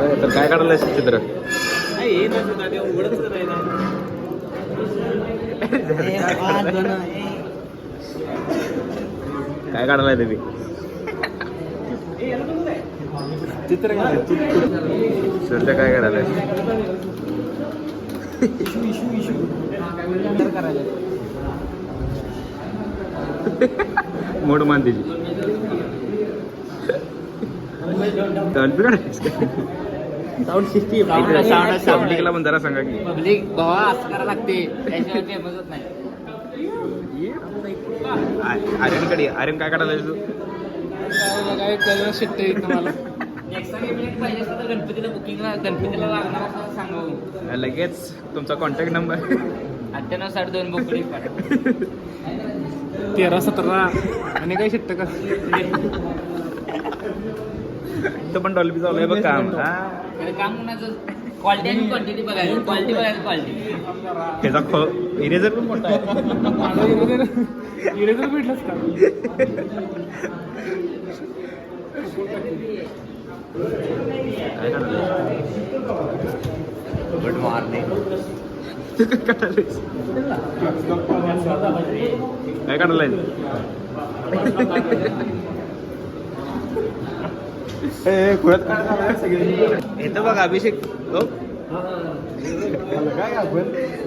तर काय काढायला चित्र? काय काढायला तुम्ही चित्र? सध्या काय काढायला? मोड मान त्याची पब्लिकला पण जरा सांगा की पब्लिक बाबा असं करायला लागते त्याशिवाय फेमसच नाही. आर्यनकडे आर्यन काय काढायला तू? काय कलर शिट्टे तुम्हाला नेक्स्ट टाइम पाहिजे तर गणपतीला बुकिंगला गणपतीला लागणार असं सांगा. लगेच तुमचा कॉन्टॅक्ट नंबर 9862 बुकडी 13-17 आणि काय शिट्ट का तो पण डॉल्बी चालू आहे बघ काम. काम कोणाचं क्वालिटी आणि क्वांटिटी बघायला क्वालिटी त्याचा इरेझर पण मोठा आहे. इरेजर भेटलंच का? Good morning. काय काढायला येतं बघ अभिषेक.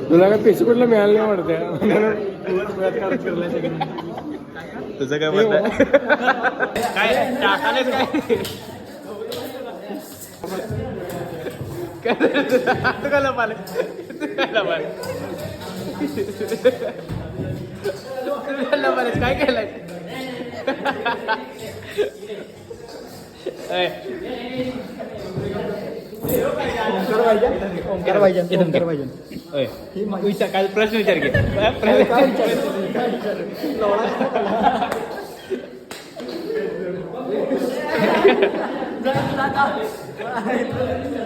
तुला काय पैसे कुठला मिळालं नाही वाटत. तुझं काय म्हणत? काय टाकालेच काय लपाले काय केलंय? ओंकार भाईजान विचार काय प्रश्न विचार घे.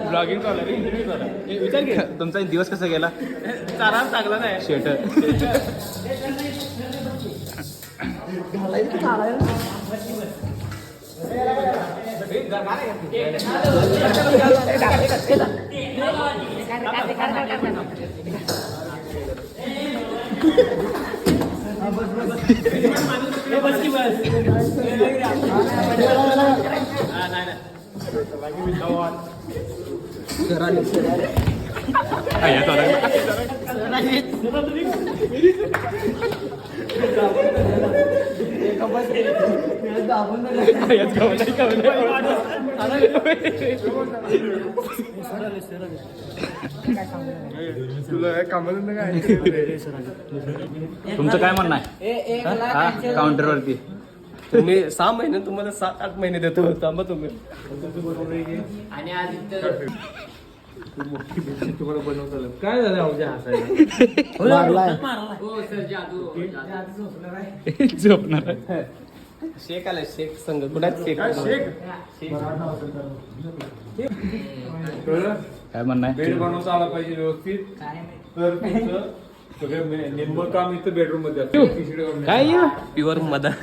ब्लॉगिंग चालू आहे. विचार घे तुमचा दिवस कसा गेला? चांगला नाही शेट तुला काय कामाला काय? तुमचं काय म्हणणं आहे काउंटरवरती? तुम्ही 6 महिने तुम्हाला 7-8 महिने देतो. थांबा तुम्ही आणि आज तुम्हाला बनवता काय झालं आमच्या हसायला? हो सर जादू झोपणार शेख आलाय शेख संघ कुठे शेख काय म्हणणं आहे? बेड बनवता आला पाहिजे व्यवस्थित. तर तुमचं सगळं निम्म काम इथं बेडरूम मध्ये असतं. काय प्युअर मदर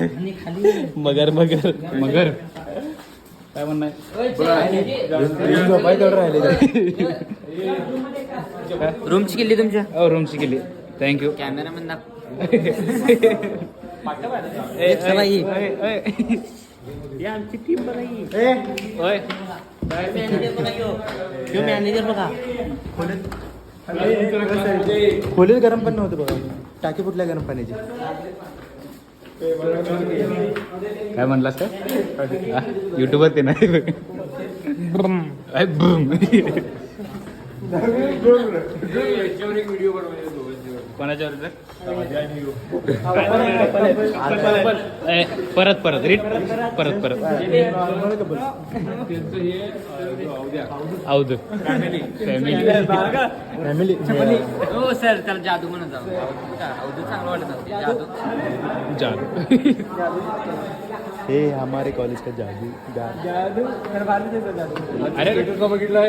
मगर मगर मगर काय म्हणणं आहे? रूमची केली तुमच्या हो रूमची केली. थँक्यू. कॅमेरामॅन आमची टीम बनाई. मॅनेजर बघा खोलीत गरम पण नव्हतं बघा. टाकी फुटल्या गरम पाण्याची. काय म्हणलास का? युट्यूबर ते नाही व्हिडिओ बनवायचे कोणाच्यावर परत परत रीट परत परत औद फॅमिली फॅमिली. हो सर त्याला जादू म्हणत जाऊ चांगलं वाटत जादू जादू. हे हमारे कॉलेज का जादू. जादू. अरे बघितलं